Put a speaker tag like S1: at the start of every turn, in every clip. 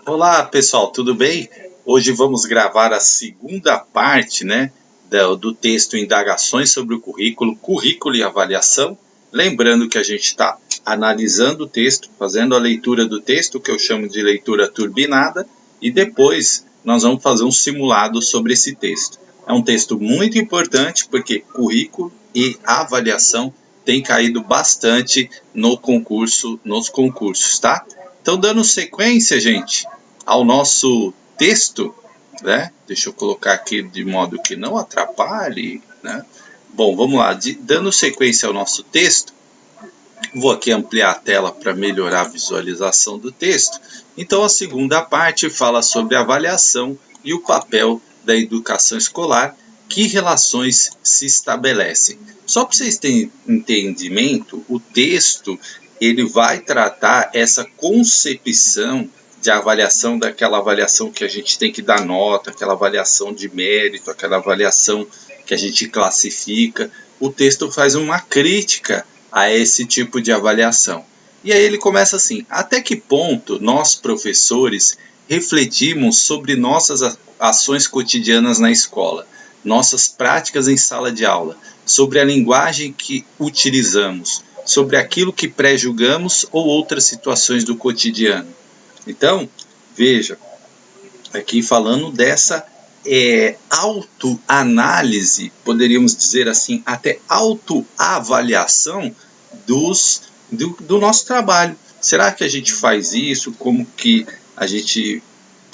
S1: Olá, pessoal, tudo bem? Hoje vamos gravar a segunda parte, do texto Indagações sobre o Currículo, Currículo e Avaliação. Lembrando que a gente está analisando o texto, fazendo a leitura do texto, que eu chamo de leitura turbinada, e depois nós vamos fazer um simulado sobre esse texto. É um texto muito importante porque currículo e avaliação tem caído bastante nos concursos, tá? Então, dando sequência, gente, ao nosso texto, né? Deixa eu colocar aqui de modo que não atrapalhe, né? Bom, vamos lá. Dando sequência ao nosso texto, vou aqui ampliar a tela para melhorar a visualização do texto. Então, a segunda parte fala sobre a avaliação e o papel da educação escolar, que relações se estabelecem. Só para vocês terem entendimento, o texto ele vai tratar essa concepção de avaliação, daquela avaliação que a gente tem que dar nota, aquela avaliação de mérito, aquela avaliação que a gente classifica. O texto faz uma crítica a esse tipo de avaliação. E aí ele começa assim: até que ponto nós, professores, refletimos sobre nossas ações cotidianas na escola, nossas práticas em sala de aula, sobre a linguagem que utilizamos, sobre aquilo que pré-julgamos ou outras situações do cotidiano. Então, veja, aqui falando dessa autoanálise, poderíamos dizer assim, até autoavaliação do nosso trabalho. Será que a gente faz isso? Como que a gente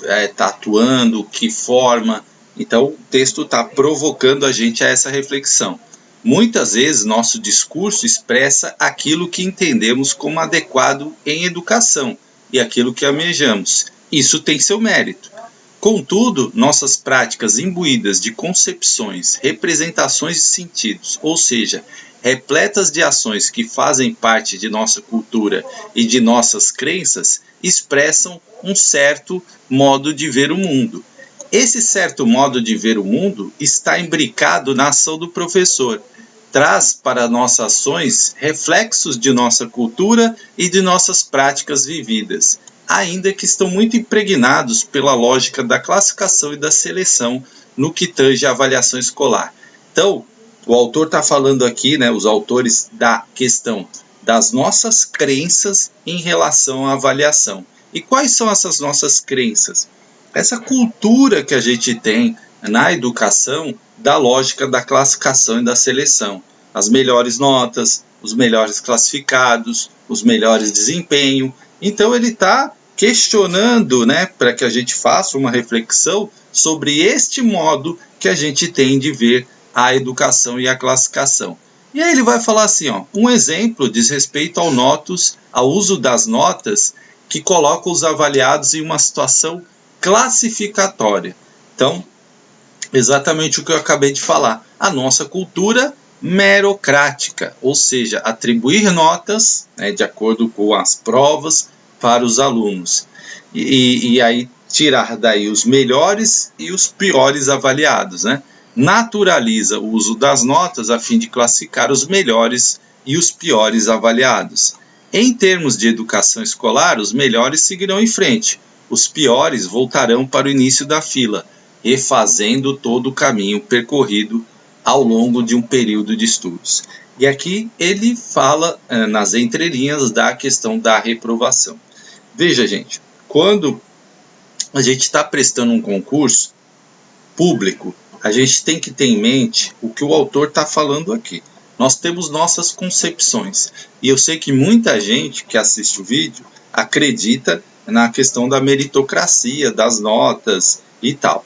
S1: está atuando? Que forma? Então, o texto está provocando a gente a essa reflexão. Muitas vezes, nosso discurso expressa aquilo que entendemos como adequado em educação e aquilo que almejamos. Isso tem seu mérito. Contudo, nossas práticas imbuídas de concepções, representações e sentidos, ou seja, repletas de ações que fazem parte de nossa cultura e de nossas crenças, expressam um certo modo de ver o mundo. Esse certo modo de ver o mundo está imbricado na ação do professor. Traz para nossas ações reflexos de nossa cultura e de nossas práticas vividas, ainda que estão muito impregnados pela lógica da classificação e da seleção no que tange a avaliação escolar. Então, o autor está falando aqui, os autores, da questão das nossas crenças em relação à avaliação. E quais são essas nossas crenças? Essa cultura que a gente tem na educação da lógica da classificação e da seleção. As melhores notas, os melhores classificados, os melhores desempenho. Então ele está questionando, para que a gente faça uma reflexão sobre este modo que a gente tem de ver a educação e a classificação. E aí ele vai falar assim, um exemplo diz respeito ao uso das notas que coloca os avaliados em uma situação classificatória. Então, exatamente o que eu acabei de falar. A nossa cultura merocrática, ou seja, atribuir notas de acordo com as provas para os alunos. E aí tirar daí os melhores e os piores avaliados. Naturaliza o uso das notas a fim de classificar os melhores e os piores avaliados. Em termos de educação escolar, os melhores seguirão em frente, os piores voltarão para o início da fila, refazendo todo o caminho percorrido ao longo de um período de estudos. E aqui ele fala, nas entrelinhas, da questão da reprovação. Veja, gente, quando a gente está prestando um concurso público, a gente tem que ter em mente o que o autor está falando aqui. Nós temos nossas concepções. E eu sei que muita gente que assiste o vídeo acredita na questão da meritocracia, das notas e tal.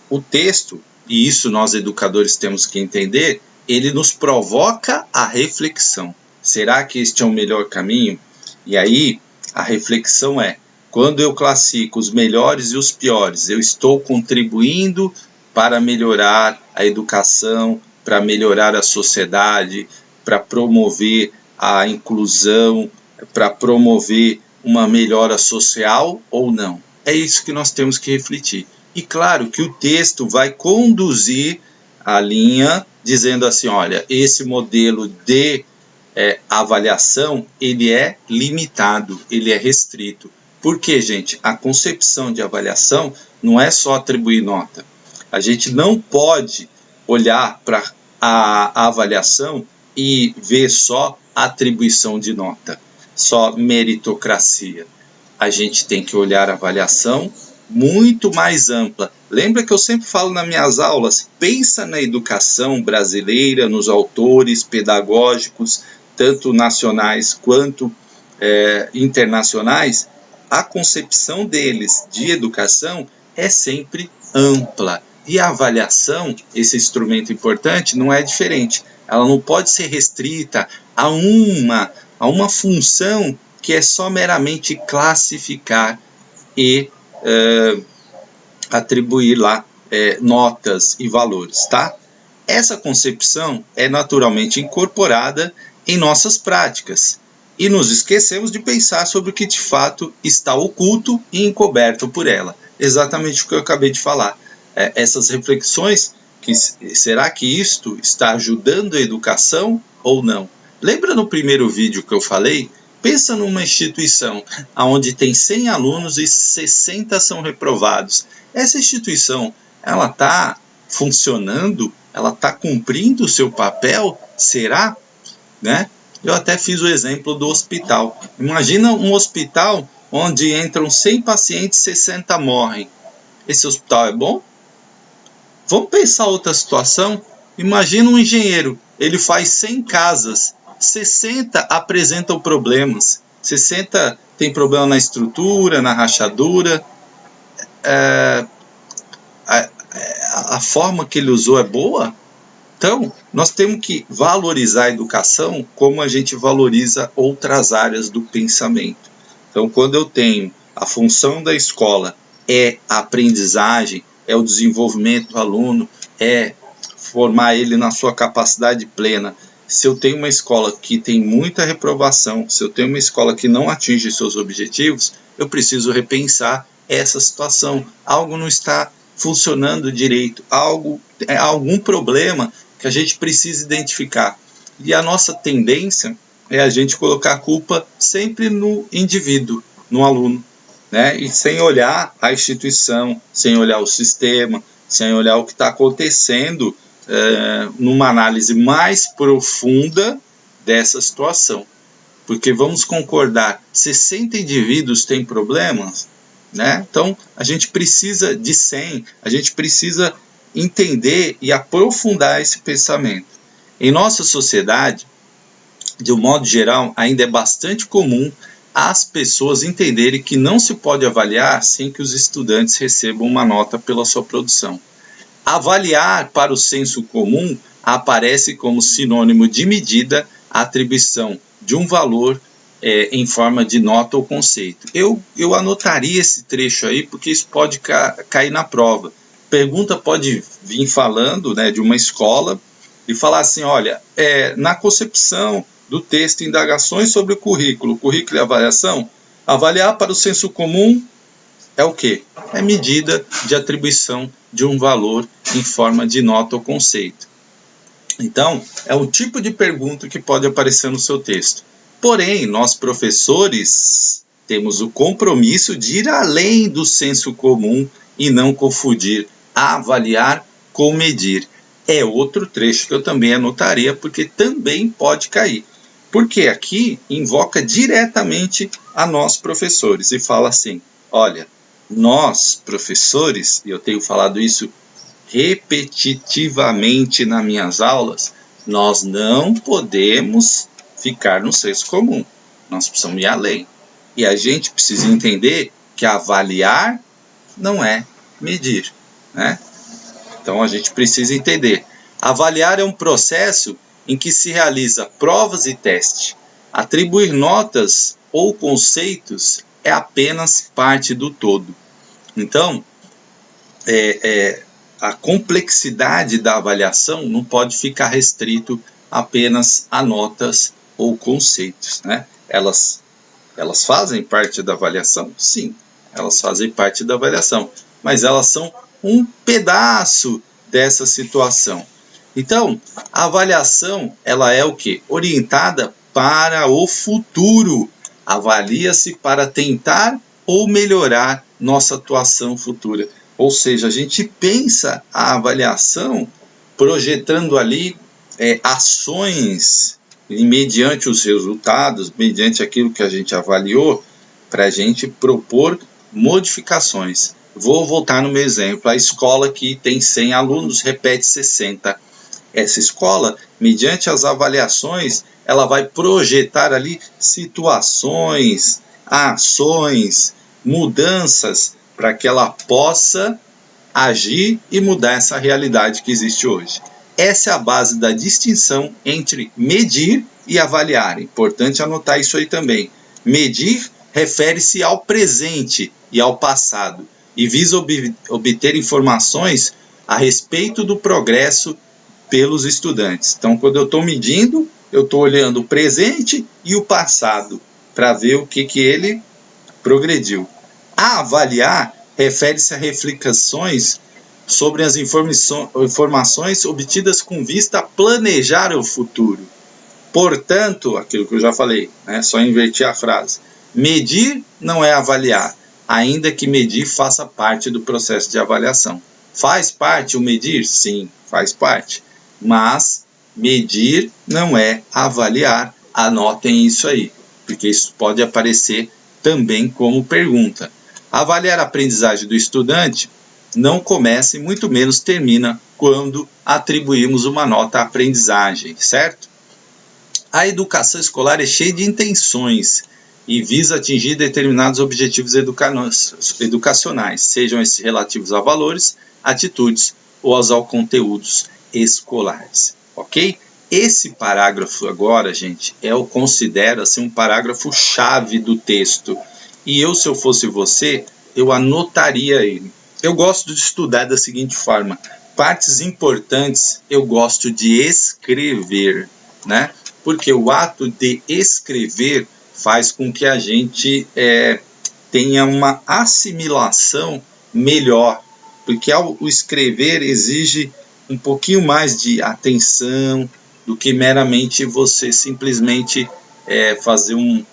S1: O texto, e isso nós educadores temos que entender, ele nos provoca a reflexão. Será que este é o melhor caminho? E aí a reflexão é: quando eu classifico os melhores e os piores, eu estou contribuindo para melhorar a educação, para melhorar a sociedade, para promover a inclusão, para promover uma melhora social ou não? É isso que nós temos que refletir. E claro que o texto vai conduzir a linha dizendo assim, olha, esse modelo de avaliação, ele é limitado, ele é restrito. Porque, gente, a concepção de avaliação não é só atribuir nota. A gente não pode olhar para a avaliação e ver só atribuição de nota, só meritocracia. A gente tem que olhar a avaliação muito mais ampla. Lembra que eu sempre falo nas minhas aulas, pensa na educação brasileira, nos autores pedagógicos, tanto nacionais quanto internacionais, a concepção deles de educação é sempre ampla. E a avaliação, esse instrumento importante, não é diferente. Ela não pode ser restrita a uma função que é só meramente classificar e atribuir lá notas e valores, tá? Essa concepção é naturalmente incorporada em nossas práticas e nos esquecemos de pensar sobre o que de fato está oculto e encoberto por ela. Exatamente o que eu acabei de falar. Essas reflexões, será que isto está ajudando a educação ou não? Lembra no primeiro vídeo que eu falei? Pensa numa instituição onde tem 100 alunos e 60 são reprovados. Essa instituição, ela está funcionando? Ela está cumprindo o seu papel? Será? Né? Eu até fiz o exemplo do hospital. Imagina um hospital onde entram 100 pacientes e 60 morrem. Esse hospital é bom? Vamos pensar outra situação? Imagina um engenheiro, ele faz 100 casas, 60 apresentam problemas, 60 tem problema na estrutura, na rachadura. A forma que ele usou é boa? Então, nós temos que valorizar a educação como a gente valoriza outras áreas do pensamento. Então, quando eu tenho a função da escola é a aprendizagem, é o desenvolvimento do aluno, é formar ele na sua capacidade plena. Se eu tenho uma escola que tem muita reprovação, se eu tenho uma escola que não atinge seus objetivos, eu preciso repensar essa situação. Algo não está funcionando direito, algum problema que a gente precisa identificar. E a nossa tendência é a gente colocar a culpa sempre no indivíduo, no aluno, né? E sem olhar a instituição, sem olhar o sistema, sem olhar o que está acontecendo numa análise mais profunda dessa situação. Porque vamos concordar, 60 indivíduos têm problemas, né? Então a gente precisa de 100, a gente precisa entender e aprofundar esse pensamento. Em nossa sociedade, de um modo geral, ainda é bastante comum as pessoas entenderem que não se pode avaliar sem que os estudantes recebam uma nota pela sua produção. Avaliar para o senso comum aparece como sinônimo de medida, atribuição de um valor em forma de nota ou conceito. Eu anotaria esse trecho aí porque isso pode cair na prova. Pergunta pode vir falando, né, de uma escola e falar assim, olha, na concepção do texto, indagações sobre o currículo e avaliação, avaliar para o senso comum é o quê? É medida de atribuição de um valor em forma de nota ou conceito. Então, é um tipo de pergunta que pode aparecer no seu texto. Porém, nós professores temos o compromisso de ir além do senso comum e não confundir avaliar com medir. É outro trecho que eu também anotaria, porque também pode cair. Porque aqui invoca diretamente a nós professores e fala assim, olha, nós professores, e eu tenho falado isso repetitivamente nas minhas aulas, nós não podemos ficar no senso comum, nós precisamos ir além. E a gente precisa entender que avaliar não é medir, né? Então a gente precisa entender. Avaliar é um processo em que se realiza provas e testes. Atribuir notas ou conceitos é apenas parte do todo. Então, a complexidade da avaliação não pode ficar restrito apenas a notas ou conceitos, né? Elas fazem parte da avaliação? Sim, elas fazem parte da avaliação, mas elas são um pedaço dessa situação. Então, a avaliação, ela é o quê? Orientada para o futuro. Avalia-se para tentar ou melhorar nossa atuação futura. Ou seja, a gente pensa a avaliação projetando ali ações mediante os resultados, mediante aquilo que a gente avaliou, para a gente propor modificações. Vou voltar no meu exemplo, a escola que tem 100 alunos repete 60. Essa escola, mediante as avaliações, ela vai projetar ali situações, ações, mudanças para que ela possa agir e mudar essa realidade que existe hoje. Essa é a base da distinção entre medir e avaliar. Importante anotar isso aí também. Medir refere-se ao presente e ao passado e visa obter informações a respeito do progresso pelos estudantes. Então, quando eu estou medindo, eu estou olhando o presente e o passado para ver o que ele progrediu. A avaliar refere-se a reflexões sobre as informações obtidas com vista a planejar o futuro. Portanto, aquilo que eu já falei, né, só inverter a frase. Medir não é avaliar, ainda que medir faça parte do processo de avaliação. Faz parte o medir? Sim, faz parte. Mas medir não é avaliar. Anotem isso aí, porque isso pode aparecer também como pergunta. Avaliar a aprendizagem do estudante não começa e muito menos termina quando atribuímos uma nota à aprendizagem, certo? A educação escolar é cheia de intenções e visa atingir determinados objetivos educacionais, sejam esses relativos a valores, atitudes ou aos conteúdos escolares, ok? Esse parágrafo agora, gente, eu considero assim, um parágrafo chave do texto. E eu, se eu fosse você, eu anotaria ele. Eu gosto de estudar da seguinte forma. Partes importantes eu gosto de escrever, né? Porque o ato de escrever faz com que a gente tenha uma assimilação melhor. Porque o escrever exige um pouquinho mais de atenção do que meramente você simplesmente fazer um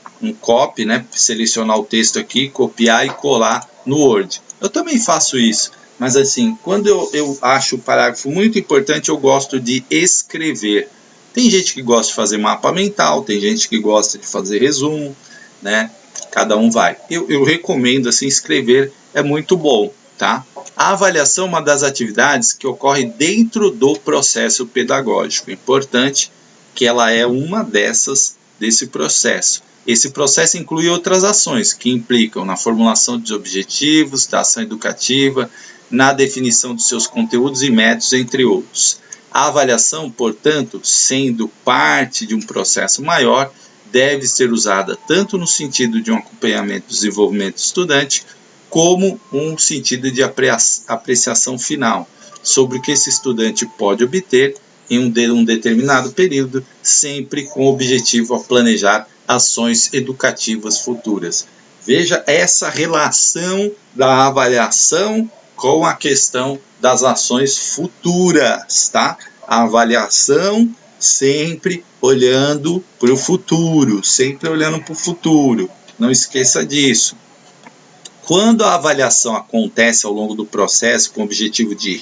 S1: copy, né? Selecionar o texto aqui, copiar e colar no Word. Eu também faço isso, mas assim, quando eu acho o parágrafo muito importante, eu gosto de escrever. Tem gente que gosta de fazer mapa mental, tem gente que gosta de fazer resumo, né? Cada um vai. Eu recomendo assim, escrever é muito bom, tá? A avaliação é uma das atividades que ocorre dentro do processo pedagógico. Importante que ela é uma desse processo. Esse processo inclui outras ações que implicam na formulação dos objetivos da ação educativa, na definição dos seus conteúdos e métodos, entre outros. A avaliação, portanto, sendo parte de um processo maior, deve ser usada tanto no sentido de um acompanhamento do desenvolvimento do estudante, como um sentido de apreciação final sobre o que esse estudante pode obter em um determinado período, sempre com o objetivo a planejar ações educativas futuras. Veja essa relação da avaliação com a questão das ações futuras, tá? A avaliação sempre olhando para o futuro, sempre olhando para o futuro. Não esqueça disso. Quando a avaliação acontece ao longo do processo com o objetivo de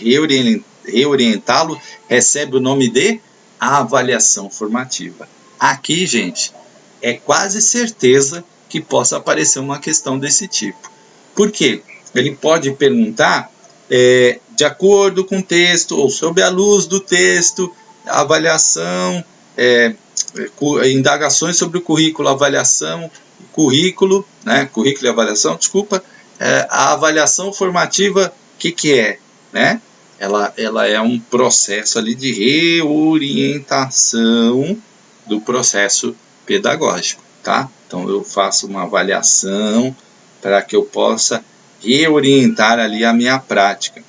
S1: reorientá-lo, recebe o nome de avaliação formativa. Aqui, gente, é quase certeza que possa aparecer uma questão desse tipo. Por quê? Ele pode perguntar, de acordo com o texto, ou sob a luz do texto, a avaliação, indagações sobre o currículo, avaliação, currículo e avaliação, desculpa, a avaliação formativa, o que é? Né? Ela é um processo ali de reorientação do processo pedagógico, tá? Então eu faço uma avaliação para que eu possa reorientar ali a minha prática.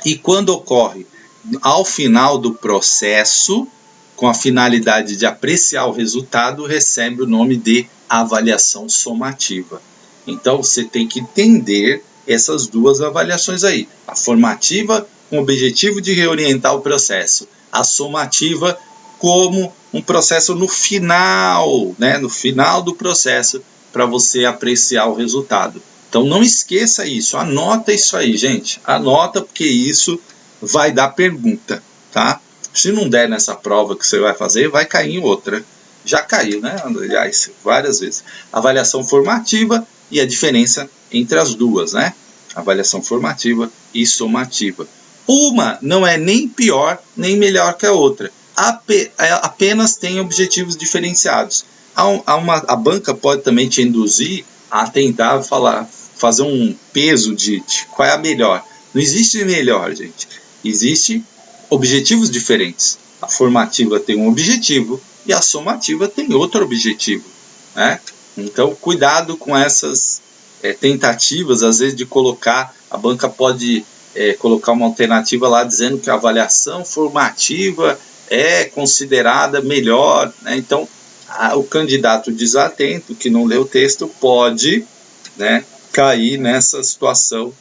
S1: E quando ocorre ao final do processo, com a finalidade de apreciar o resultado, recebe o nome de avaliação somativa. Então você tem que entender essas duas avaliações aí. A formativa com o objetivo de reorientar o processo. A somativa como um processo no final, né? No final do processo, para você apreciar o resultado. Então não esqueça isso, anota isso aí, gente. Anota, porque isso vai dar pergunta, tá? Se não der nessa prova que você vai fazer, vai cair em outra. Já caiu, né? Aliás, várias vezes. Avaliação formativa e a diferença entre as duas, né? Avaliação formativa e somativa. Uma não é nem pior nem melhor que a outra. Apenas tem objetivos diferenciados. A banca pode também te induzir a tentar fazer um peso de qual é a melhor. Não existe melhor, gente. Existe objetivos diferentes. A formativa tem um objetivo e a somativa tem outro objetivo, né? Então, cuidado com essas tentativas, às vezes, de colocar. A banca pode colocar uma alternativa lá dizendo que a avaliação formativa é considerada melhor, né? Então, o candidato desatento, que não lê o texto, pode, né, cair nessa situação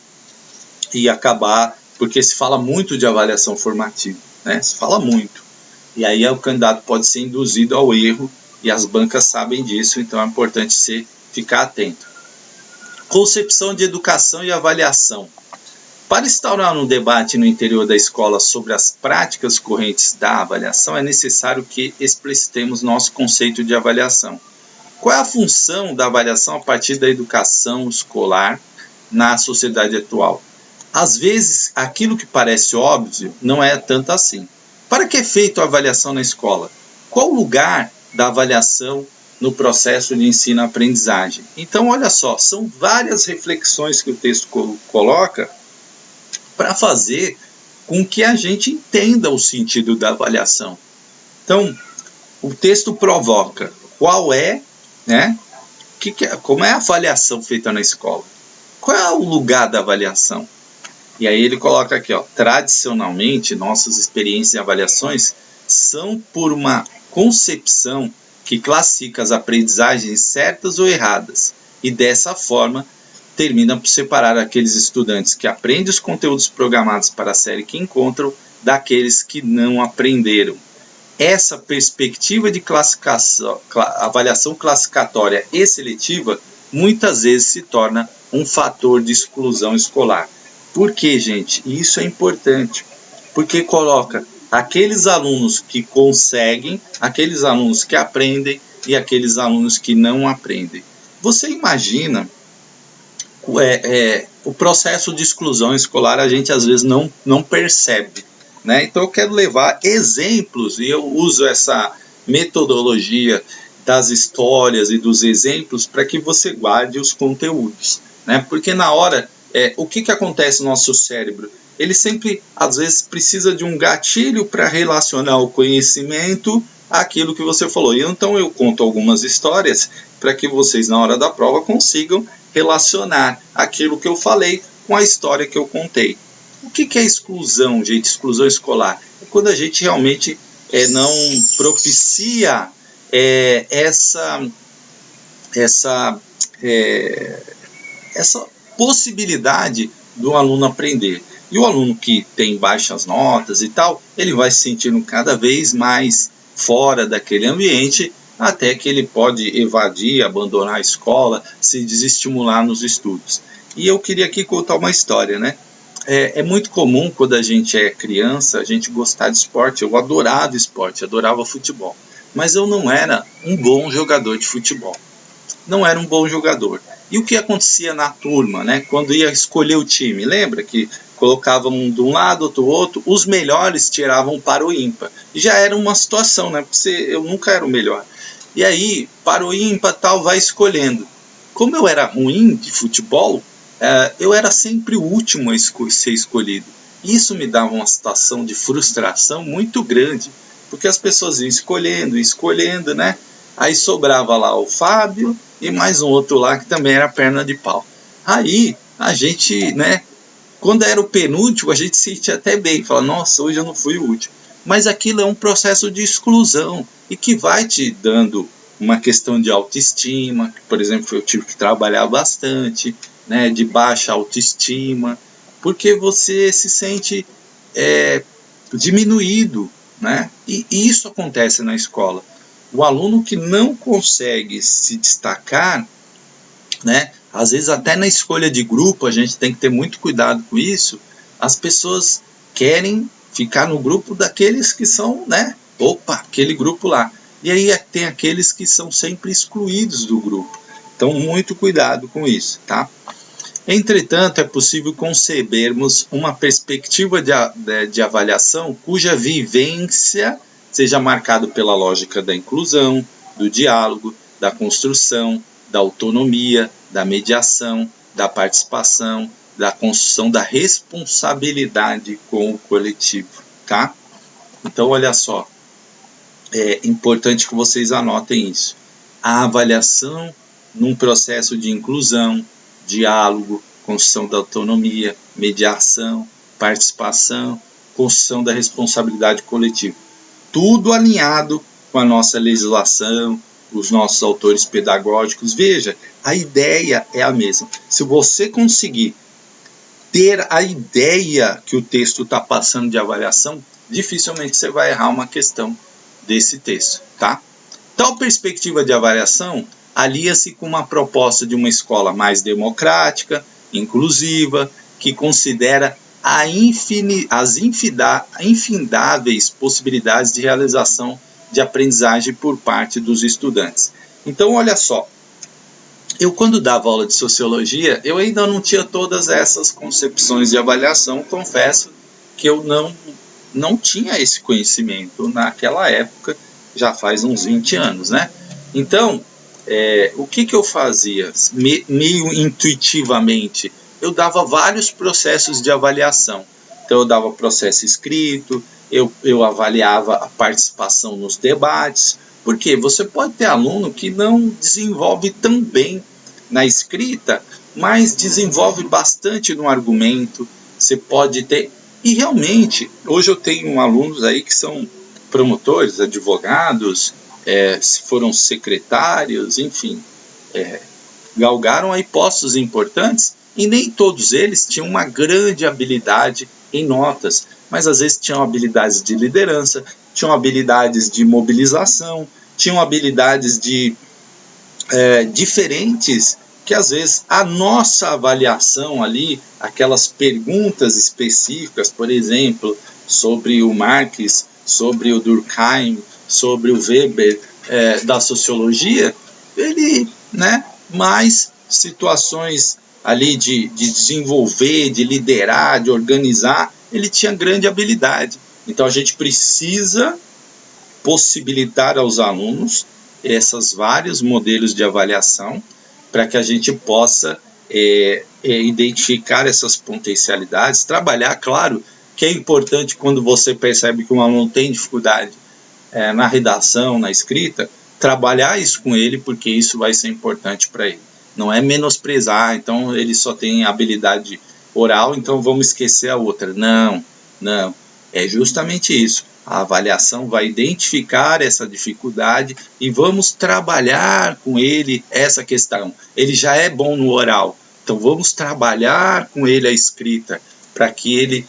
S1: e acabar, porque se fala muito de avaliação formativa, né? Se fala muito. E aí o candidato pode ser induzido ao erro, e as bancas sabem disso, então é importante você ficar atento. Concepção de educação e avaliação. Para instaurar um debate no interior da escola sobre as práticas correntes da avaliação, é necessário que explicitemos nosso conceito de avaliação. Qual é a função da avaliação a partir da educação escolar na sociedade atual? Às vezes, aquilo que parece óbvio não é tanto assim. Para que é feita a avaliação na escola? Qual o lugar da avaliação no processo de ensino-aprendizagem? Então, olha só, são várias reflexões que o texto coloca para fazer com que a gente entenda o sentido da avaliação. Então, o texto provoca qual é, né? Como é a avaliação feita na escola? Qual é o lugar da avaliação? E aí ele coloca aqui, ó, tradicionalmente, nossas experiências e avaliações são por uma concepção que classifica as aprendizagens certas ou erradas, e dessa forma termina por separar aqueles estudantes que aprendem os conteúdos programados para a série que encontram daqueles que não aprenderam. Essa perspectiva de avaliação classificatória e seletiva muitas vezes se torna um fator de exclusão escolar. Por quê, gente? Isso é importante, porque coloca aqueles alunos que conseguem, aqueles alunos que aprendem e aqueles alunos que não aprendem. Você imagina o processo de exclusão escolar, a gente às vezes não percebe, né? Então eu quero levar exemplos, e eu uso essa metodologia das histórias e dos exemplos para que você guarde os conteúdos, né? Porque na hora, o que acontece no nosso cérebro? Ele sempre, às vezes, precisa de um gatilho para relacionar o conhecimento àquilo que você falou. E então eu conto algumas histórias para que vocês, na hora da prova, consigam relacionar aquilo que eu falei com a história que eu contei. O que é exclusão, gente? Exclusão escolar? É quando a gente realmente não propicia essa possibilidade do aluno aprender. E o aluno que tem baixas notas e tal, ele vai se sentindo cada vez mais fora daquele ambiente, até que ele pode evadir, abandonar a escola, se desestimular nos estudos. E eu queria aqui contar uma história, né? É muito comum, quando a gente é criança, a gente gostar de esporte. Eu adorava esporte, adorava futebol. Mas eu não era um bom jogador de futebol. Não era um bom jogador. E o que acontecia na turma, né? Quando ia escolher o time? Lembra que colocavam um de um lado, outro do outro? Os melhores tiravam para o ímpar. E já era uma situação, né? Porque eu nunca era o melhor. E aí, para o ímpar, tal, vai escolhendo. Como eu era ruim de futebol, eu era sempre o último a ser escolhido. Isso me dava uma situação de frustração muito grande, porque as pessoas iam escolhendo, né? Aí sobrava lá o Fábio e mais um outro lá que também era perna de pau. Aí a gente, né? Quando era o penúltimo, a gente se sentia até bem, fala, nossa, hoje eu não fui o último. Mas aquilo é um processo de exclusão e que vai te dando uma questão de autoestima, que, por exemplo, eu tive que trabalhar bastante, né, de baixa autoestima, porque você se sente diminuído, né? E isso acontece na escola. O aluno que não consegue se destacar, né? Às vezes até na escolha de grupo a gente tem que ter muito cuidado com isso. As pessoas querem ficar no grupo daqueles que são, né? Opa, aquele grupo lá. E aí tem aqueles que são sempre excluídos do grupo. Então, muito cuidado com isso, tá? Entretanto, é possível concebermos uma perspectiva de avaliação cuja vivência seja marcada pela lógica da inclusão, do diálogo, da construção, da autonomia, da mediação, da participação, da construção da responsabilidade com o coletivo, tá? Então, olha só, é importante que vocês anotem isso. A avaliação num processo de inclusão, diálogo, construção da autonomia, mediação, participação, construção da responsabilidade coletiva. Tudo alinhado com a nossa legislação, os nossos autores pedagógicos. Veja, a ideia é a mesma. Se você conseguir ter a ideia que o texto está passando de avaliação, dificilmente você vai errar uma questão desse texto, tá? Tal perspectiva de avaliação alia-se com uma proposta de uma escola mais democrática, inclusiva, que considera as infindáveis possibilidades de realização de aprendizagem por parte dos estudantes. Então, olha só, eu quando dava aula de sociologia, eu ainda não tinha todas essas concepções de avaliação, confesso que eu não tinha esse conhecimento naquela época, já faz uns 20 anos, né? Então, o que eu fazia? Meio intuitivamente, eu dava vários processos de avaliação. Então, eu dava processo escrito, eu avaliava a participação nos debates, porque você pode ter aluno que não desenvolve tão bem na escrita, mas desenvolve bastante no argumento. Você pode ter... E realmente, hoje eu tenho alunos aí que são promotores, advogados, foram secretários, enfim, galgaram aí postos importantes, e nem todos eles tinham uma grande habilidade em notas, mas às vezes tinham habilidades de liderança, tinham habilidades de mobilização, tinham habilidades diferentes, que às vezes a nossa avaliação ali, aquelas perguntas específicas, por exemplo, sobre o Marx, sobre o Durkheim, sobre o Weber, da sociologia, ele, né, mais situações ali de desenvolver, de liderar, de organizar, ele tinha grande habilidade. Então a gente precisa possibilitar aos alunos esses vários modelos de avaliação para que a gente possa identificar essas potencialidades, trabalhar, claro, que é importante quando você percebe que um aluno tem dificuldade na redação, na escrita, trabalhar isso com ele, porque isso vai ser importante para ele. Não é menosprezar, então ele só tem habilidade oral, então vamos esquecer a outra. Não, não. É justamente isso. A avaliação vai identificar essa dificuldade e vamos trabalhar com ele essa questão. Ele já é bom no oral, então vamos trabalhar com ele a escrita para que ele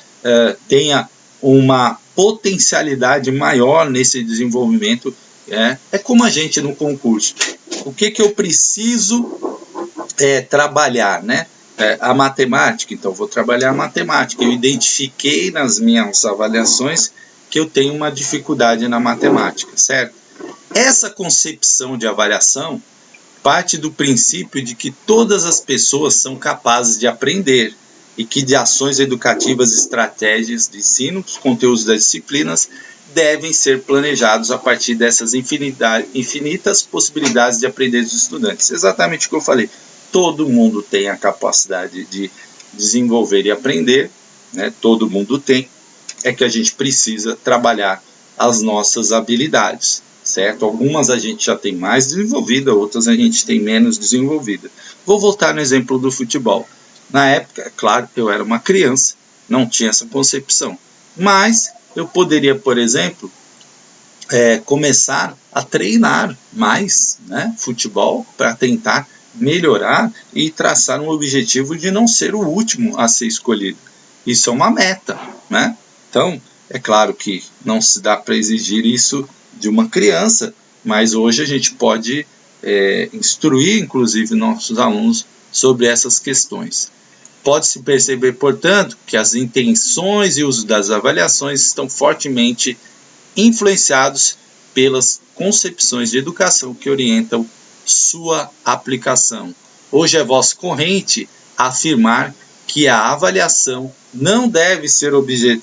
S1: tenha uma potencialidade maior nesse desenvolvimento. É como a gente no concurso. O que eu preciso trabalhar, né? A matemática, então vou trabalhar a matemática. Eu identifiquei nas minhas avaliações que eu tenho uma dificuldade na matemática, certo? Essa concepção de avaliação parte do princípio de que todas as pessoas são capazes de aprender e que de ações educativas, estratégias de ensino, os conteúdos das disciplinas devem ser planejados a partir dessas infinitas possibilidades de aprender dos estudantes. Exatamente o que eu falei. Todo mundo tem a capacidade de desenvolver e aprender, né? Todo mundo tem. É que a gente precisa trabalhar as nossas habilidades, certo? Algumas a gente já tem mais desenvolvida, outras a gente tem menos desenvolvida. Vou voltar no exemplo do futebol. Na época, é claro, eu era uma criança, não tinha essa concepção. Mas eu poderia, por exemplo, começar a treinar mais, né, futebol para tentar melhorar e traçar um objetivo de não ser o último a ser escolhido. Isso é uma meta, né? Então, é claro que não se dá para exigir isso de uma criança, mas hoje a gente pode instruir, inclusive, nossos alunos sobre essas questões. Pode-se perceber, portanto, que as intenções e uso das avaliações estão fortemente influenciados pelas concepções de educação que orientam sua aplicação. Hoje é voz corrente afirmar que a avaliação não deve ser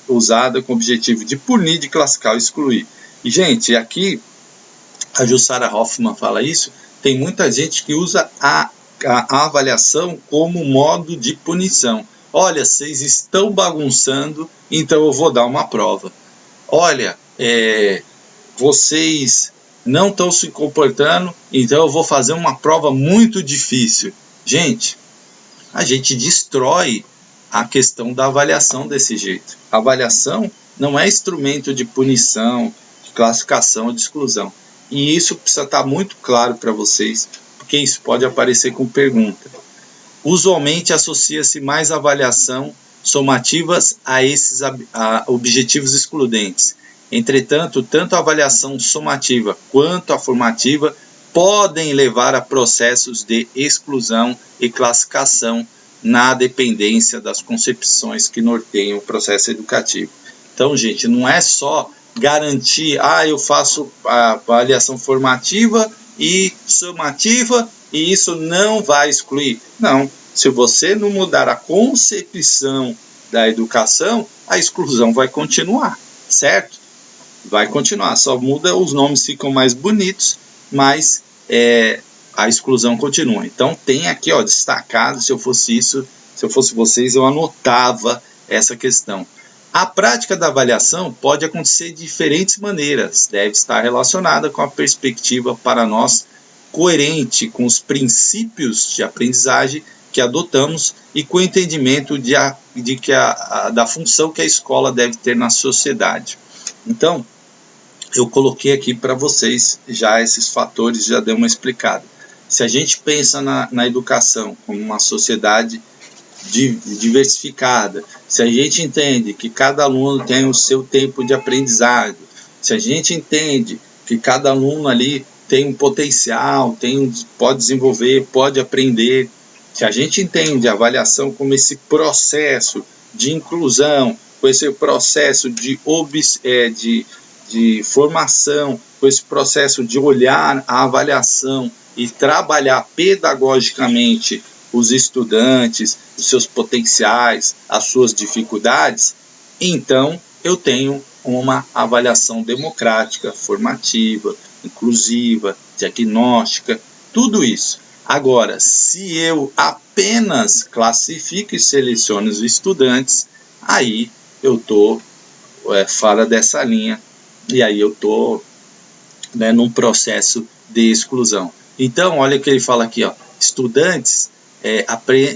S1: usada com o objetivo de punir, de classificar ou excluir. E, gente, aqui a Jussara Hoffmann fala isso, tem muita gente que usa a avaliação como modo de punição. Olha, vocês estão bagunçando, então eu vou dar uma prova. Olha, vocês não estão se comportando, então eu vou fazer uma prova muito difícil. Gente, a gente destrói a questão da avaliação desse jeito. A avaliação não é instrumento de punição, de classificação ou de exclusão. E isso precisa estar muito claro para vocês, porque isso pode aparecer com pergunta. Usualmente associa-se mais avaliação somativas a esses objetivos excludentes. Entretanto, tanto a avaliação somativa quanto a formativa podem levar a processos de exclusão e classificação na dependência das concepções que norteiam o processo educativo. Então, gente, não é só garantir, eu faço a avaliação formativa e somativa e isso não vai excluir. Não, se você não mudar a concepção da educação, a exclusão vai continuar, certo? Vai continuar, só muda, os nomes ficam mais bonitos, mas a exclusão continua. Então tem aqui, destacado, se eu fosse vocês, eu anotava essa questão. A prática da avaliação pode acontecer de diferentes maneiras, deve estar relacionada com a perspectiva para nós coerente com os princípios de aprendizagem que adotamos e com o entendimento da função que a escola deve ter na sociedade. Então, eu coloquei aqui para vocês já esses fatores, já dei uma explicada. Se a gente pensa na educação como uma sociedade diversificada, se a gente entende que cada aluno tem o seu tempo de aprendizado, se a gente entende que cada aluno ali tem um potencial, pode desenvolver, pode aprender, se a gente entende a avaliação como esse processo de inclusão, com esse processo de formação, com esse processo de olhar a avaliação e trabalhar pedagogicamente os estudantes, os seus potenciais, as suas dificuldades, então eu tenho uma avaliação democrática, formativa, inclusiva, diagnóstica, tudo isso. Agora, se eu apenas classifico e seleciono os estudantes, aí eu estou fora dessa linha e aí eu estou num processo de exclusão. Então, olha o que ele fala aqui, estudantes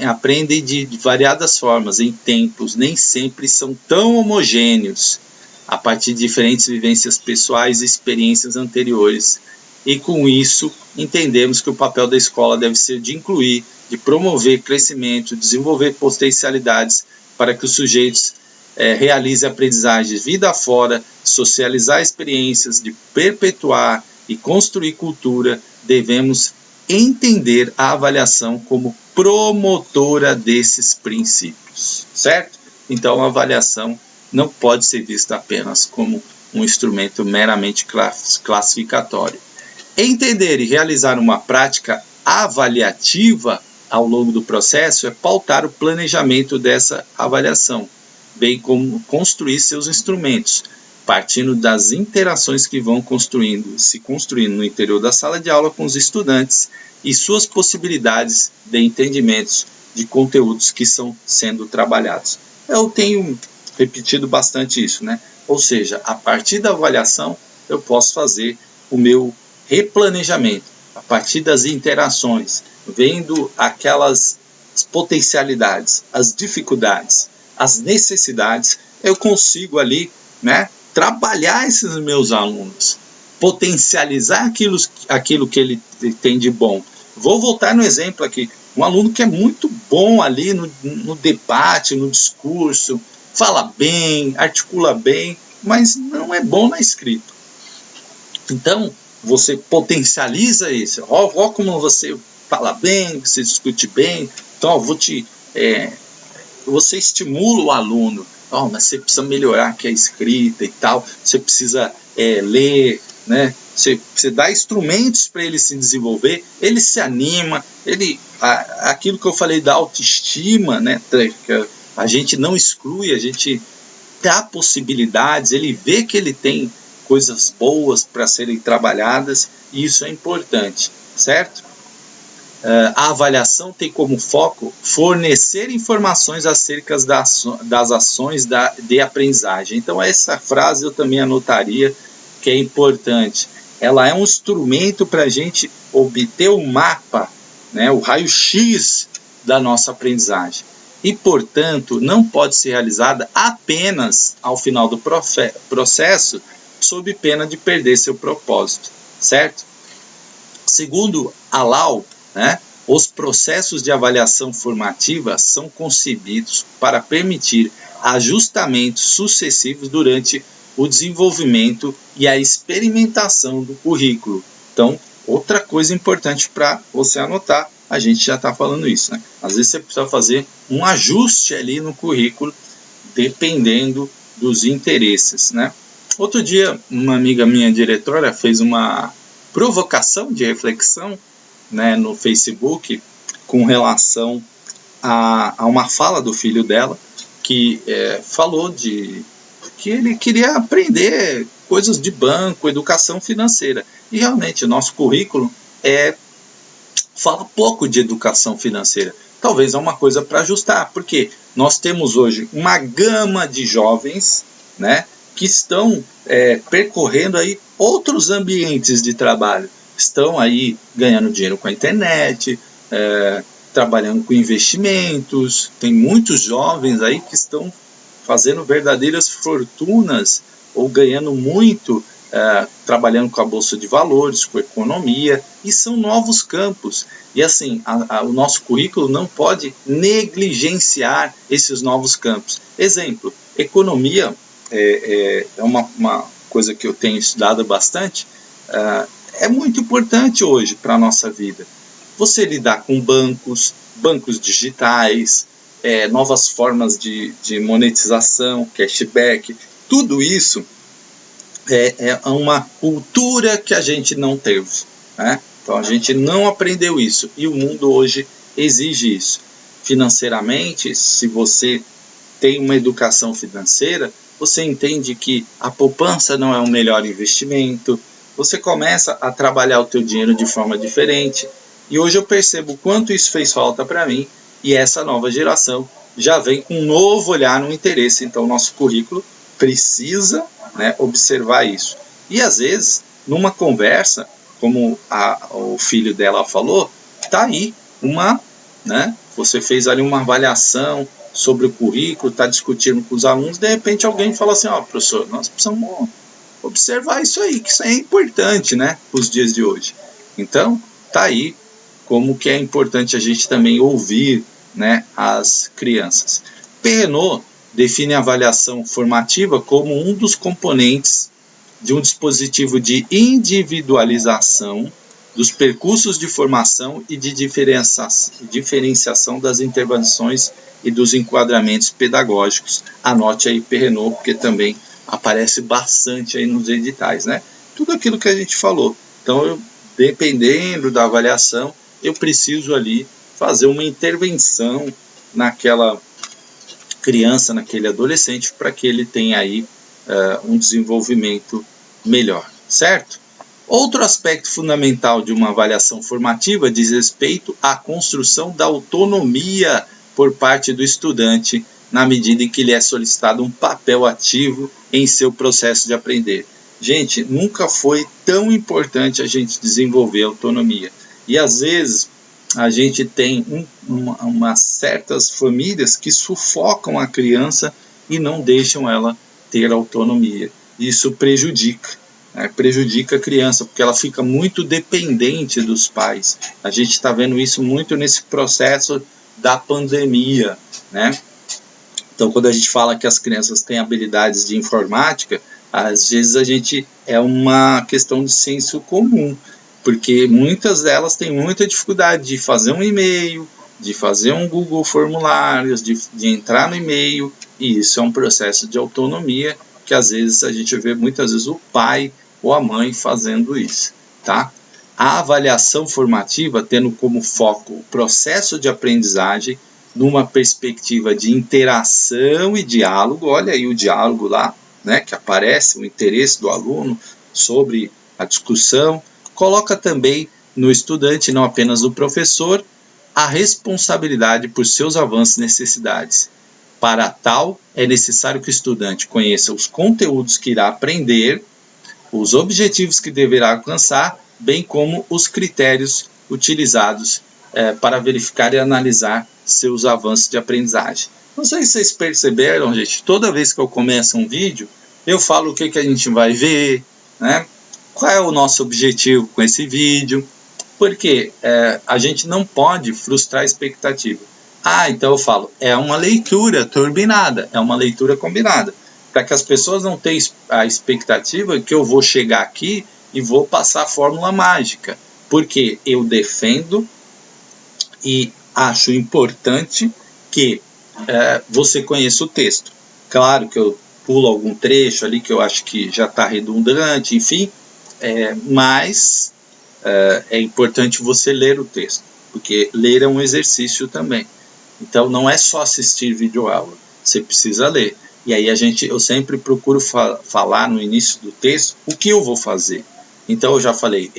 S1: aprendem de variadas formas, em tempos, nem sempre são tão homogêneos, a partir de diferentes vivências pessoais e experiências anteriores. E com isso, entendemos que o papel da escola deve ser de incluir, de promover crescimento, desenvolver potencialidades para que os sujeitos realizem aprendizagens vida fora, socializar experiências, de perpetuar e construir cultura. Devemos entender a avaliação como promotora desses princípios, certo? Então, a avaliação não pode ser vista apenas como um instrumento meramente classificatório. Entender e realizar uma prática avaliativa ao longo do processo é pautar o planejamento dessa avaliação, bem como construir seus instrumentos, partindo das interações que vão se construindo no interior da sala de aula com os estudantes e suas possibilidades de entendimentos de conteúdos que estão sendo trabalhados. Eu tenho repetido bastante isso, né? Ou seja, a partir da avaliação eu posso fazer o meu replanejamento, a partir das interações, vendo aquelas potencialidades, as dificuldades, as necessidades, eu consigo ali, né, trabalhar esses meus alunos, potencializar aquilo que ele tem de bom. Vou voltar no exemplo aqui, um aluno que é muito bom ali no debate, no discurso, fala bem, articula bem, mas não é bom na escrita. Então, você potencializa isso. Ó como você fala bem, você discute bem. Então, ó, você estimula o aluno. Ó, mas você precisa melhorar aqui a escrita e tal. Você precisa ler, né? Você dá instrumentos para ele se desenvolver. Ele se anima. Aquilo que eu falei da autoestima, né? A gente não exclui, a gente dá possibilidades. Ele vê que ele tem coisas boas para serem trabalhadas, e isso é importante, certo? A avaliação tem como foco fornecer informações acerca das ações de aprendizagem. Então, essa frase eu também anotaria, que é importante. Ela é um instrumento para a gente obter o mapa, né, o raio-x da nossa aprendizagem. E, portanto, não pode ser realizada apenas ao final do processo, sob pena de perder seu propósito, certo? Segundo a Lau, né, os processos de avaliação formativa são concebidos para permitir ajustamentos sucessivos durante o desenvolvimento e a experimentação do currículo. Então, outra coisa importante para você anotar, a gente já está falando isso, né? Às vezes você precisa fazer um ajuste ali no currículo, dependendo dos interesses, né? Outro dia, uma amiga minha, diretora, fez uma provocação de reflexão, né, no Facebook, com relação a uma fala do filho dela, que falou que ele queria aprender coisas de banco, educação financeira. E realmente, o nosso currículo fala pouco de educação financeira. Talvez é uma coisa para ajustar, porque nós temos hoje uma gama de jovens, né, que estão percorrendo aí outros ambientes de trabalho. Estão aí ganhando dinheiro com a internet, trabalhando com investimentos. Tem muitos jovens aí que estão fazendo verdadeiras fortunas ou ganhando muito, trabalhando com a Bolsa de Valores, com economia, e são novos campos. E assim, o nosso currículo não pode negligenciar esses novos campos. Exemplo, economia é uma coisa que eu tenho estudado bastante, é muito importante hoje para a nossa vida. Você lidar com bancos digitais, novas formas de monetização, cashback, tudo isso é uma cultura que a gente não teve, né? Então a gente não aprendeu isso, e o mundo hoje exige isso. Financeiramente, se você tem uma educação financeira, você entende que a poupança não é o melhor investimento, você começa a trabalhar o teu dinheiro de forma diferente. E hoje eu percebo o quanto isso fez falta para mim, e essa nova geração já vem com um novo olhar no interesse. Então, nosso currículo precisa, né, observar isso. E às vezes, numa conversa, como o filho dela falou, está aí né, você fez ali uma avaliação sobre o currículo, está discutindo com os alunos, de repente alguém fala assim, professor, nós precisamos observar isso aí, que isso é importante, né, para os dias de hoje. Então, tá aí como que é importante a gente também ouvir, né, as crianças. Perrenot define a avaliação formativa como um dos componentes de um dispositivo de individualização dos percursos de formação e de diferenciação das intervenções e dos enquadramentos pedagógicos. Anote aí Perrenot, porque também aparece bastante aí nos editais, né? Tudo aquilo que a gente falou. Então, dependendo da avaliação, eu preciso ali fazer uma intervenção naquela criança, naquele adolescente, para que ele tenha aí um desenvolvimento melhor, certo? Outro aspecto fundamental de uma avaliação formativa diz respeito à construção da autonomia por parte do estudante, na medida em que lhe é solicitado um papel ativo em seu processo de aprender. Gente, nunca foi tão importante a gente desenvolver autonomia. E às vezes a gente tem umas certas famílias que sufocam a criança e não deixam ela ter autonomia. Isso prejudica a criança, porque ela fica muito dependente dos pais. A gente está vendo isso muito nesse processo da pandemia, né? Então, quando a gente fala que as crianças têm habilidades de informática, Às vezes a gente é uma questão de senso comum, porque muitas delas têm muita dificuldade de fazer um e-mail, de fazer um Google Formulários, de entrar no e-mail, e isso é um processo de autonomia que às vezes a gente vê muitas vezes o pai ou a mãe fazendo isso, tá? A avaliação formativa tendo como foco o processo de aprendizagem numa perspectiva de interação e diálogo, olha aí o diálogo lá, né, que aparece, o interesse do aluno sobre a discussão, coloca também no estudante, não apenas no professor, a responsabilidade por seus avanços e necessidades. Para tal, é necessário que o estudante conheça os conteúdos que irá aprender, os objetivos que deverá alcançar, bem como os critérios utilizados para verificar e analisar seus avanços de aprendizagem. Não sei se vocês perceberam, gente, toda vez que eu começo um vídeo, eu falo o que a gente vai ver, né? Qual é o nosso objetivo com esse vídeo, porque a gente não pode frustrar a expectativa. Então eu falo, é uma leitura turbinada, é uma leitura combinada, para que as pessoas não tenham a expectativa que eu vou chegar aqui e vou passar a fórmula mágica, porque eu defendo e acho importante que você conheça o texto. Claro que eu pulo algum trecho ali que eu acho que já está redundante, enfim, mas é importante você ler o texto, porque ler é um exercício também. Então não é só assistir videoaula, você precisa ler. E aí eu sempre procuro falar no início do texto o que eu vou fazer. Então eu já falei,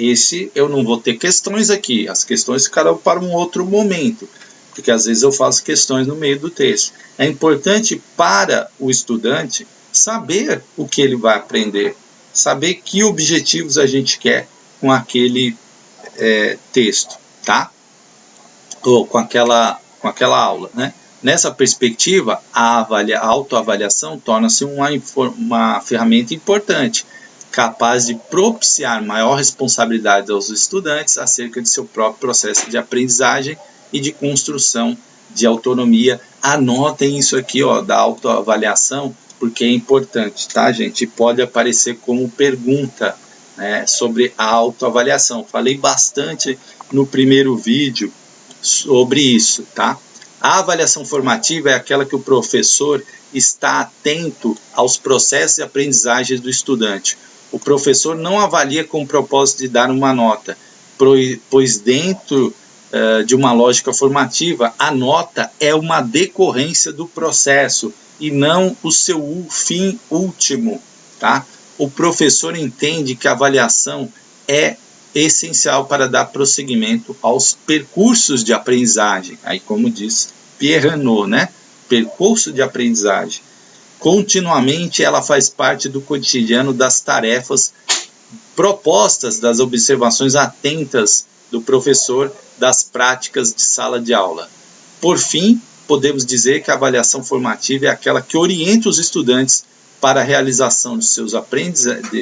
S1: eu não vou ter questões aqui, as questões ficarão para um outro momento, porque às vezes eu faço questões no meio do texto. É importante para o estudante saber o que ele vai aprender, saber que objetivos a gente quer com aquele texto, tá? Ou com aquela aula, né? Nessa perspectiva, a autoavaliação torna-se uma ferramenta importante, capaz de propiciar maior responsabilidade aos estudantes acerca de seu próprio processo de aprendizagem e de construção de autonomia. Anotem isso aqui, ó, da autoavaliação, porque é importante, tá, gente? Pode aparecer como pergunta, né, sobre a autoavaliação. Falei bastante no primeiro vídeo sobre isso, tá? A avaliação formativa é aquela que o professor está atento aos processos de aprendizagem do estudante. O professor não avalia com o propósito de dar uma nota, pois dentro de uma lógica formativa, a nota é uma decorrência do processo e não o seu fim último, tá? O professor entende que a avaliação é essencial para dar prosseguimento aos percursos de aprendizagem. Aí, como diz Pierre Renaud, né? Percurso de aprendizagem. Continuamente, ela faz parte do cotidiano das tarefas propostas, das observações atentas do professor, das práticas de sala de aula. Por fim, podemos dizer que a avaliação formativa é aquela que orienta os estudantes para a realização de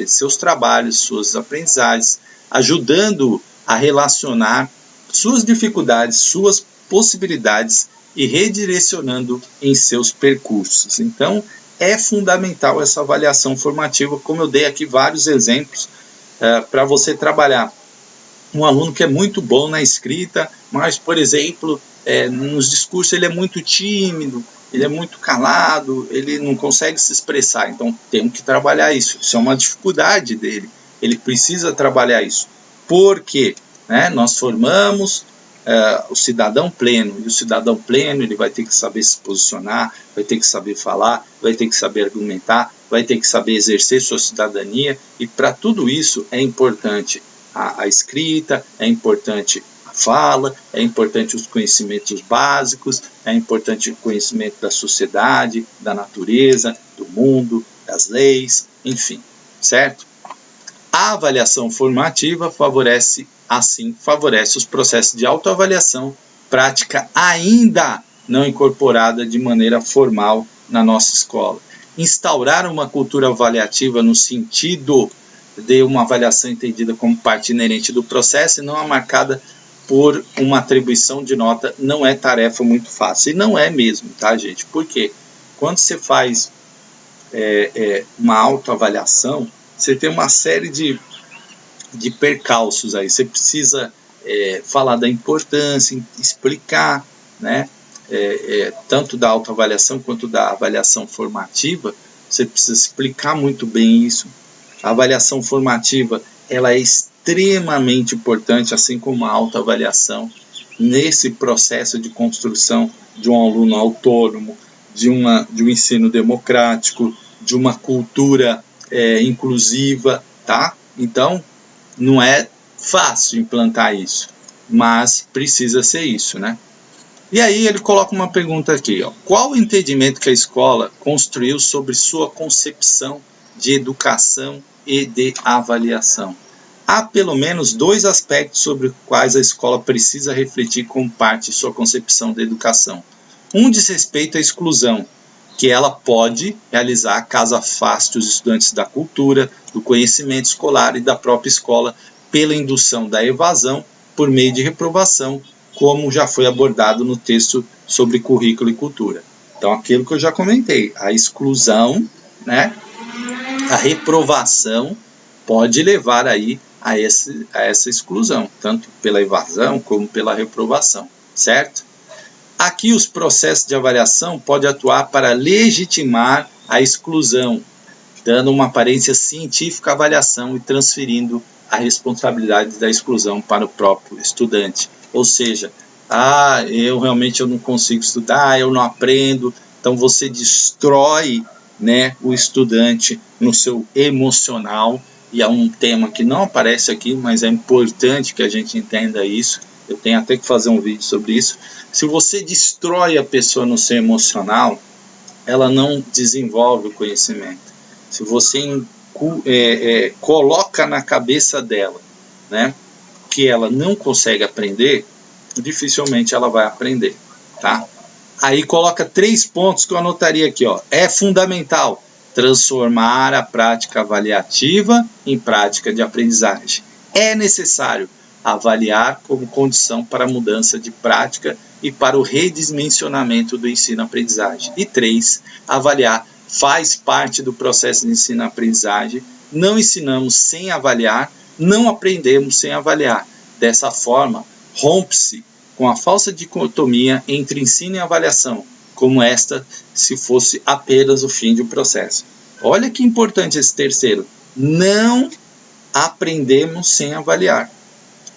S1: seus trabalhos, suas aprendizagens, ajudando a relacionar suas dificuldades, suas possibilidades e redirecionando em seus percursos. Então, é fundamental essa avaliação formativa, como eu dei aqui vários exemplos para você trabalhar. Um aluno que é muito bom na escrita, mas, por exemplo, nos discursos ele é muito tímido, ele é muito calado, ele não consegue se expressar. Então, temos que trabalhar isso. Isso é uma dificuldade dele. Ele precisa trabalhar isso. Porque nós formamos o cidadão pleno. E o cidadão pleno ele vai ter que saber se posicionar, vai ter que saber falar, vai ter que saber argumentar, vai ter que saber exercer sua cidadania. E para tudo isso é importante a escrita, é importante a fala, é importante os conhecimentos básicos, é importante o conhecimento da sociedade, da natureza, do mundo, das leis, enfim, certo? A avaliação formativa favorece os processos de autoavaliação, prática ainda não incorporada de maneira formal na nossa escola. Instaurar uma cultura avaliativa no sentido de uma avaliação entendida como parte inerente do processo e não é marcada por uma atribuição de nota não é tarefa muito fácil. E não é mesmo, tá, gente? Por quê? Quando você faz uma autoavaliação, você tem uma série de percalços aí. Você precisa falar da importância, explicar, né? Tanto da autoavaliação quanto da avaliação formativa. Você precisa explicar muito bem isso. A avaliação formativa, ela é extremamente importante, assim como a autoavaliação, nesse processo de construção de um aluno autônomo, de um ensino democrático, de uma cultura inclusiva, tá? Então, não é fácil implantar isso, mas precisa ser isso, né? E aí ele coloca uma pergunta aqui, ó. Qual o entendimento que a escola construiu sobre sua concepção de educação e de avaliação? Há pelo menos 2 aspectos sobre os quais a escola precisa refletir como parte de sua concepção de educação. Um diz respeito à exclusão, que ela pode realizar caso afaste os estudantes da cultura, do conhecimento escolar e da própria escola pela indução da evasão por meio de reprovação, como já foi abordado no texto sobre currículo e cultura. Então, aquilo que eu já comentei, a exclusão, né, a reprovação pode levar aí a essa exclusão, tanto pela evasão como pela reprovação, certo? Aqui os processos de avaliação podem atuar para legitimar a exclusão, dando uma aparência científica à avaliação e transferindo a responsabilidade da exclusão para o próprio estudante. Ou seja, eu não consigo estudar, eu não aprendo. Então você destrói, né, o estudante no seu emocional, e é um tema que não aparece aqui, mas é importante que a gente entenda isso. Eu tenho até que fazer um vídeo sobre isso. Se você destrói a pessoa no seu emocional, ela não desenvolve o conhecimento. Se você coloca na cabeça dela, né, que ela não consegue aprender, dificilmente ela vai aprender, tá? Aí coloca 3 pontos que eu anotaria aqui, ó. É fundamental transformar a prática avaliativa em prática de aprendizagem. É necessário avaliar como condição para a mudança de prática e para o redimensionamento do ensino-aprendizagem. E 3, avaliar faz parte do processo de ensino-aprendizagem. Não ensinamos sem avaliar, não aprendemos sem avaliar. Dessa forma, rompe-se com a falsa dicotomia entre ensino e avaliação, como esta se fosse apenas o fim de um processo. Olha que importante esse terceiro. Não aprendemos sem avaliar.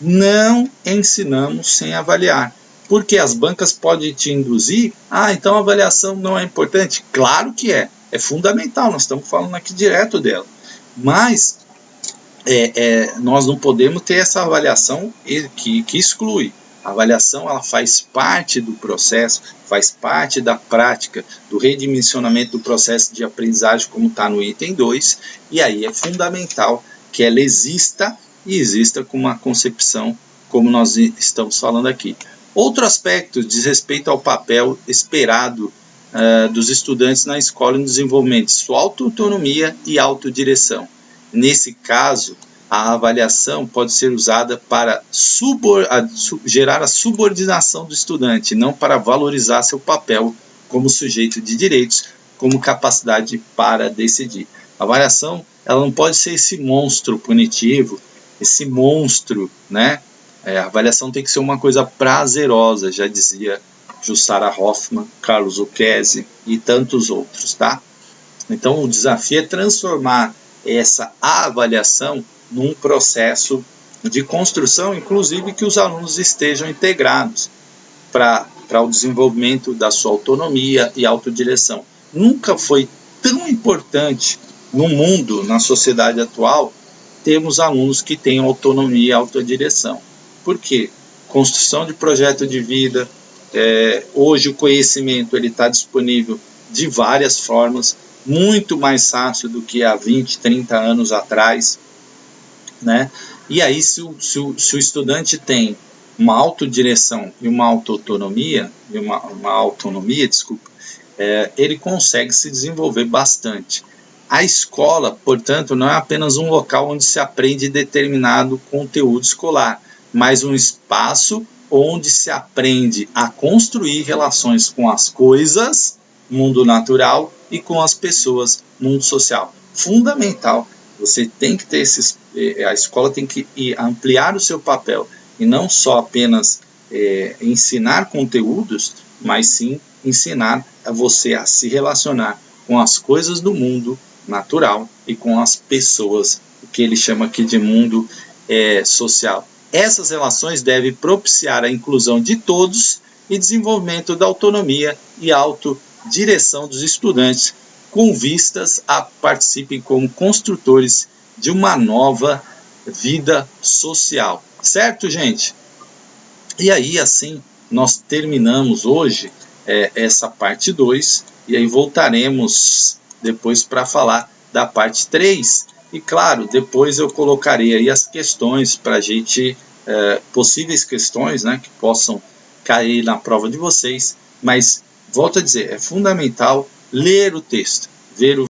S1: Não ensinamos sem avaliar. Porque as bancas podem te induzir, então a avaliação não é importante. Claro que é fundamental, nós estamos falando aqui direto dela. Mas nós não podemos ter essa avaliação que exclui. A avaliação, ela faz parte do processo, faz parte da prática, do redimensionamento do processo de aprendizagem, como está no item 2, e aí é fundamental que ela exista, e exista com uma concepção como nós estamos falando aqui. Outro aspecto diz respeito ao papel esperado dos estudantes na escola no desenvolvimento de sua autonomia e autodireção. Nesse caso, a avaliação pode ser usada para gerar a subordinação do estudante, não para valorizar seu papel como sujeito de direitos, como capacidade para decidir. A avaliação, ela não pode ser esse monstro punitivo, esse monstro, né? A avaliação tem que ser uma coisa prazerosa, já dizia Jussara Hoffmann, Carlos Lucchesi e tantos outros, tá? Então, o desafio é transformar essa avaliação num processo de construção, inclusive que os alunos estejam integrados para o desenvolvimento da sua autonomia e autodireção. Nunca foi tão importante no mundo, na sociedade atual, termos alunos que tenham autonomia e autodireção. Por quê? Construção de projeto de vida, hoje o conhecimento está disponível de várias formas, muito mais fácil do que há 20, 30 anos atrás, né? E aí, se o estudante tem uma autodireção e uma autonomia, ele consegue se desenvolver bastante. A escola, portanto, não é apenas um local onde se aprende determinado conteúdo escolar, mas um espaço onde se aprende a construir relações com as coisas, mundo natural, e com as pessoas, mundo social. Fundamental, você tem que ter a escola tem que ampliar o seu papel, e não só apenas ensinar conteúdos, mas sim ensinar a você a se relacionar com as coisas do mundo natural e com as pessoas, o que ele chama aqui de mundo social. Essas relações devem propiciar a inclusão de todos e desenvolvimento da autonomia e autodireção dos estudantes, com vistas a participem como construtores de uma nova vida social. Certo, gente? E aí, assim, nós terminamos hoje essa parte 2, e aí voltaremos depois para falar da parte 3. E claro, depois eu colocarei aí as questões para a gente, possíveis questões, né, que possam cair na prova de vocês. Mas, volto a dizer, é fundamental ler o texto, ver o